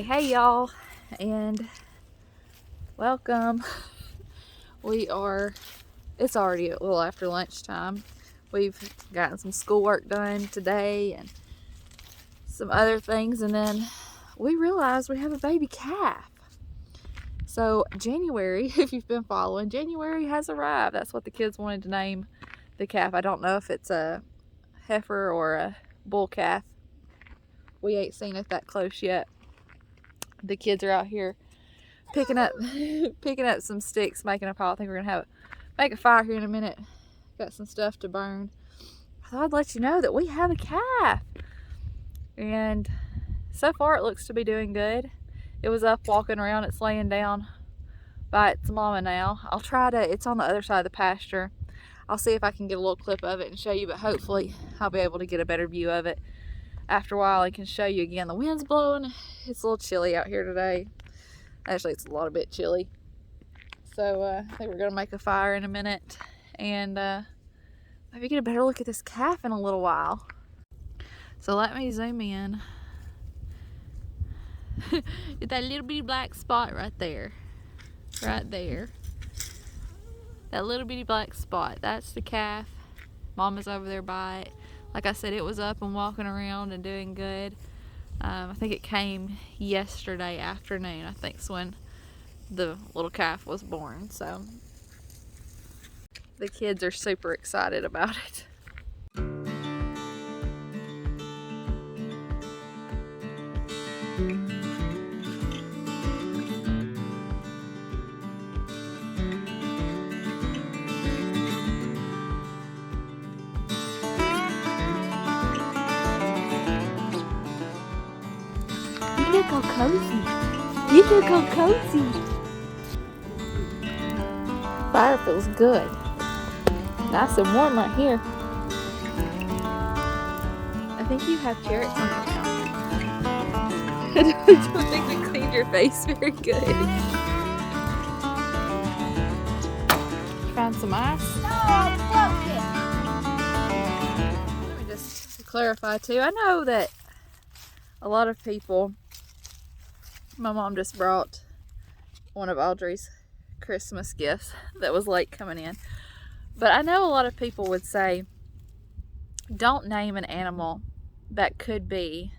Hey y'all, and welcome. It's already a little after lunchtime. We've gotten some schoolwork done today and some other things, and then we realized we have a baby calf. So January, if you've been following, January has arrived. That's what the kids wanted to name the calf. I don't know if it's a heifer or a bull calf. We ain't seen it that close yet. The kids are out here picking up some sticks, making a pile. I think we're gonna make a fire here in a minute. Got some stuff to burn. I thought I'd let you know that we have a calf, and so far it looks to be doing good. It was up walking around. It's laying down by its mama now. It's on the other side of the pasture. I'll see if I can get a little clip of it and show you, but hopefully I'll be able to get a better view of it after a while. I can show you again. The wind's blowing. It's a little chilly out here today. Actually, it's a bit chilly. So I think we're gonna make a fire in a minute and maybe get a better look at this calf in a little while. So let me zoom in. Get that little bitty black spot right there. Right there. That little bitty black spot. That's the calf. Mama's over there by it. Like I said, it was up and walking around and doing good. I think it came yesterday afternoon. I think's when the little calf was born. So the kids are super excited about it. You look all cozy. You look all cozy. Fire feels good. Nice and warm right here. I think you have carrots on your mouth. I don't think we cleaned your face very good. Find some ice. No, I broke it. Let me just clarify too. I know that a lot of people, my mom just brought one of Audrey's Christmas gifts that was late coming in. But I know a lot of people would say, don't name an animal that could be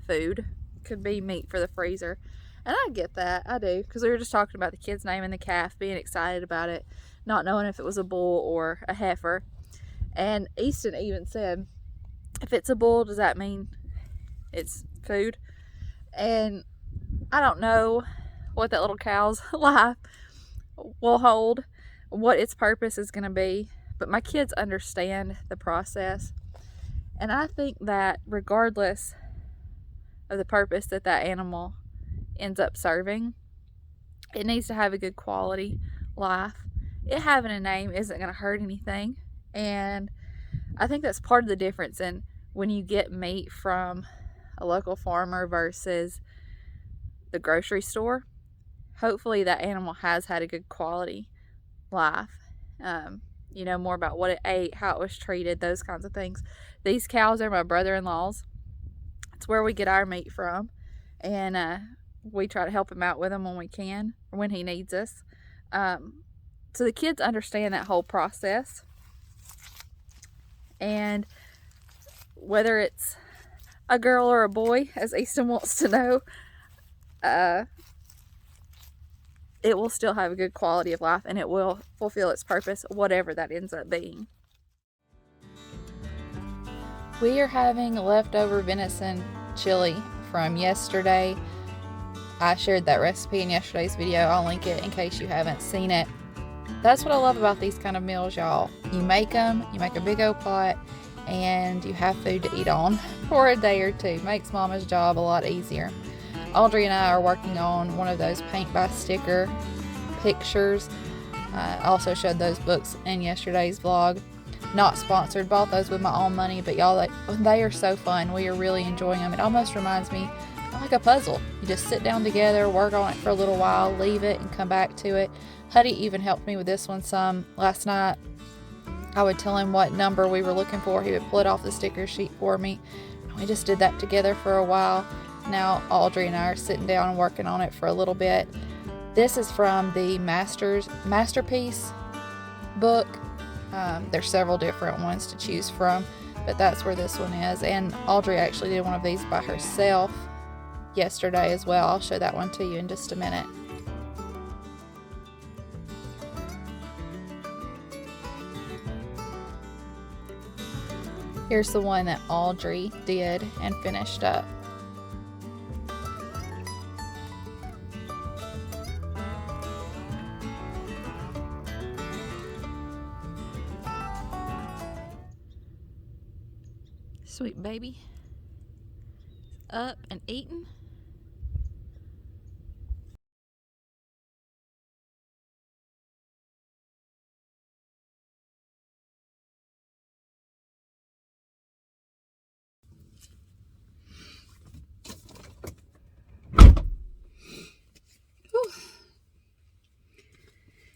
food, could be meat for the freezer. And I get that, I do, because we were just talking about the kids naming the calf, being excited about it, not knowing if it was a bull or a heifer. And Easton even said, if it's a bull, does that mean it's food? And I don't know what that little cow's life will hold, what its purpose is going to be, but my kids understand the process. And I think that regardless of the purpose that that animal ends up serving, it needs to have a good quality life. It having a name isn't going to hurt anything. And I think that's part of the difference in when you get meat from a local farmer versus the grocery store. Hopefully that animal has had a good quality life. You know more about what it ate, how it was treated, those kinds of things. These cows are my brother-in-law's. It's where we get our meat from, and we try to help him out with them when we can, or when he needs us. So the kids understand that whole process, and whether it's a girl or a boy, as Easton wants to know, it will still have a good quality of life, and it will fulfill its purpose, whatever that ends up being. We are having leftover venison chili from yesterday. I shared that recipe in yesterday's video. I'll link it in case you haven't seen it. That's what I love about these kind of meals, y'all. You make them, you make a big old pot, and you have food to eat on for a day or two. Makes Mama's job a lot easier. Audrey and I are working on one of those paint by sticker pictures. I also showed those books in yesterday's vlog. Not sponsored, bought those with my own money, but y'all, they are so fun. We are really enjoying them. It almost reminds me of like a puzzle. You just sit down together, work on it for a little while, leave it, and come back to it. Huddy even helped me with this one some last night. I would tell him what number we were looking for. He would pull it off the sticker sheet for me. We just did that together for a while. Now Audrey and I are sitting down and working on it for a little bit. This is from the Masterpiece book. There's several different ones to choose from, but that's where this one is. And Audrey actually did one of these by herself yesterday as well. I'll show that one to you in just a minute. Here's the one that Audrey did and finished up. Sweet baby, up and eating.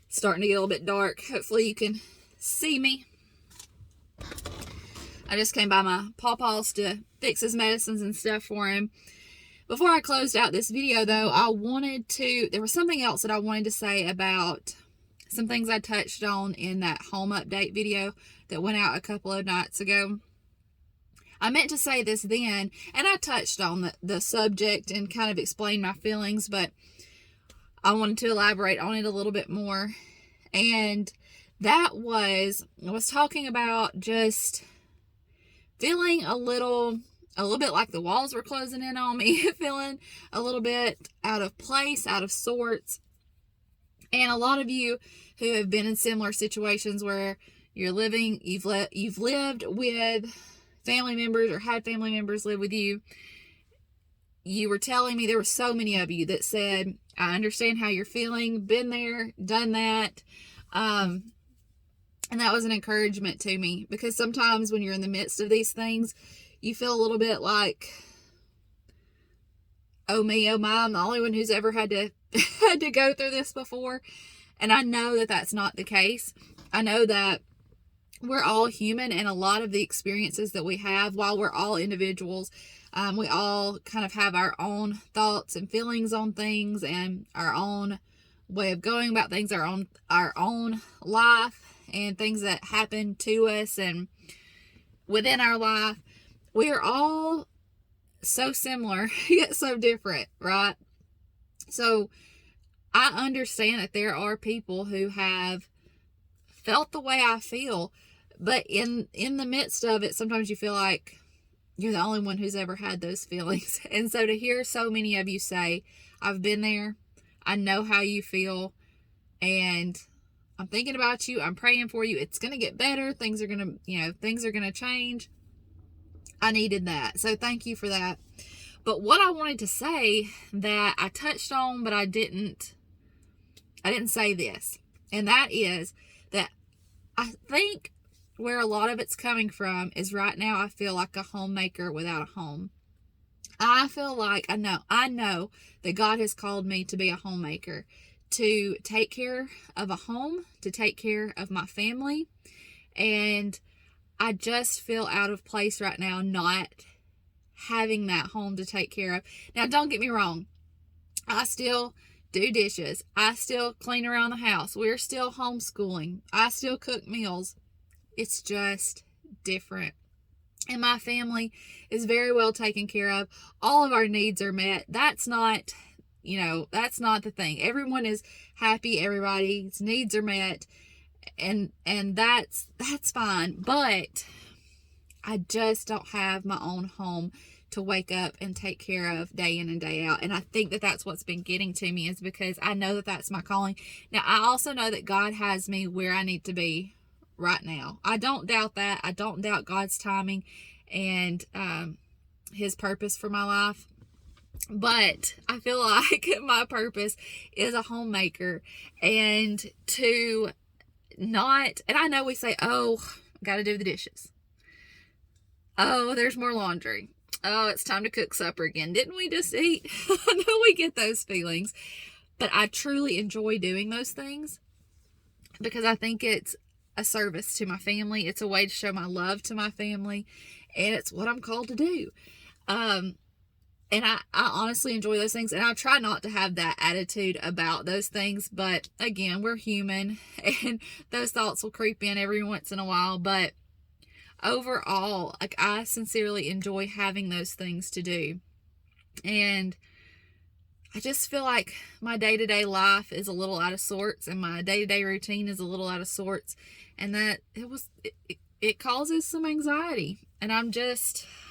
Starting to get a little bit dark. Hopefully you can see me. I just came by my pawpaws to fix his medicines and stuff for him. Before I closed out this video though, there was something else that I wanted to say about some things I touched on in that home update video that went out a couple of nights ago. I meant to say this then, and I touched on the subject and kind of explained my feelings, but I wanted to elaborate on it a little bit more. And I was talking about just feeling a little bit like the walls were closing in on me, feeling a little bit out of place, out of sorts. And a lot of you who have been in similar situations where you've lived with family members or had family members live with you, you were telling me, there were so many of you that said, I understand how you're feeling, been there, done that. And that was an encouragement to me, because sometimes when you're in the midst of these things, you feel a little bit like, oh me, oh my, I'm the only one who's ever had to go through this before. And I know that that's not the case. I know that we're all human, and a lot of the experiences that we have, while we're all individuals, we all kind of have our own thoughts and feelings on things, and our own way of going about things, our own life, and things that happen to us and within our life. We are all so similar yet so different, right? So I understand that there are people who have felt the way I feel, but in the midst of it, sometimes you feel like you're the only one who's ever had those feelings. And so to hear so many of you say, I've been there, I know how you feel, and I'm thinking about you, I'm praying for you, it's going to get better, things are going to change. I needed that. So thank you for that. But what I wanted to say that I touched on, but I didn't say this. And that is that I think where a lot of it's coming from is right now I feel like a homemaker without a home. I feel like I know that God has called me to be a homemaker, to take care of a home, to take care of my family. And I just feel out of place right now not having that home to take care of. Now, don't get me wrong. I still do dishes. I still clean around the house. We're still homeschooling. I still cook meals. It's just different. And my family is very well taken care of. All of our needs are met. That's not the thing. Everyone is happy. Everybody's needs are met. And that's fine. But I just don't have my own home to wake up and take care of day in and day out. And I think that that's what's been getting to me, is because I know that that's my calling. Now, I also know that God has me where I need to be right now. I don't doubt that. I don't doubt God's timing and his purpose for my life. But I feel like my purpose is a homemaker, and and I know we say, oh, got to do the dishes. Oh, there's more laundry. Oh, it's time to cook supper again. Didn't we just eat? I know we get those feelings, but I truly enjoy doing those things because I think it's a service to my family. It's a way to show my love to my family, and it's what I'm called to do. And I honestly enjoy those things, and I try not to have that attitude about those things, but again, we're human and those thoughts will creep in every once in a while. But overall, like, I sincerely enjoy having those things to do. And I just feel like my day-to-day life is a little out of sorts, and my day-to-day routine is a little out of sorts, and that it causes some anxiety. And I'm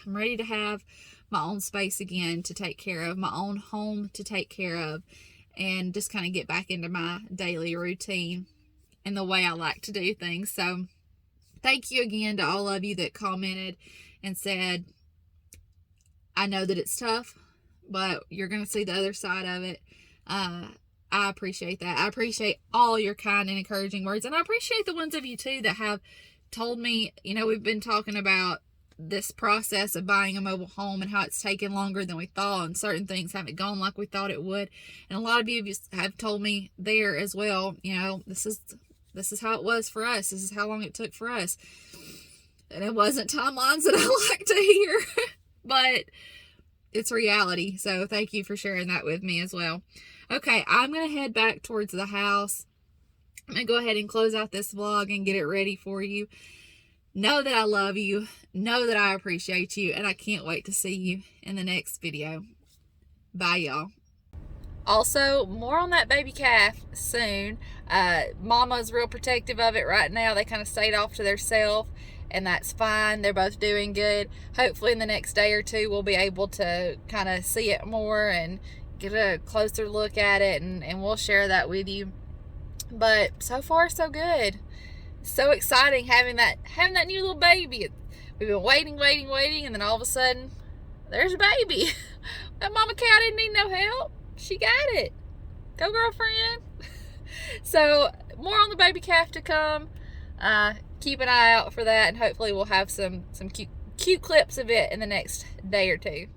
ready to have my own space again to take care of, my own home to take care of, and just kind of get back into my daily routine and the way I like to do things. So thank you again to all of you that commented and said, I know that it's tough, but you're going to see the other side of it. I appreciate that. I appreciate all your kind and encouraging words, and I appreciate the ones of you too that have told me, we've been talking about this process of buying a mobile home and how it's taken longer than we thought, and certain things haven't gone like we thought it would. And a lot of you have told me there as well, this is how it was for us. This is how long it took for us. And it wasn't timelines that I like to hear, but it's reality. So thank you for sharing that with me as well. Okay, I'm going to head back towards the house. I'm going to go ahead and close out this vlog and get it ready for you. Know that I love you. Know that I appreciate you. And I can't wait to see you in the next video. Bye, y'all. Also, more on that baby calf soon. Mama's real protective of it right now. They kind of stayed off to themselves, and that's fine. They're both doing good. Hopefully in the next day or two we'll be able to kind of see it more and get a closer look at it, and we'll share that with you. But so far so good. So exciting having that new little baby. We've been waiting, and then all of a sudden there's a baby. That mama cow didn't need no help. She got it. Go, girlfriend. So more on the baby calf to come. Keep an eye out for that, and hopefully we'll have some cute clips of it in the next day or two.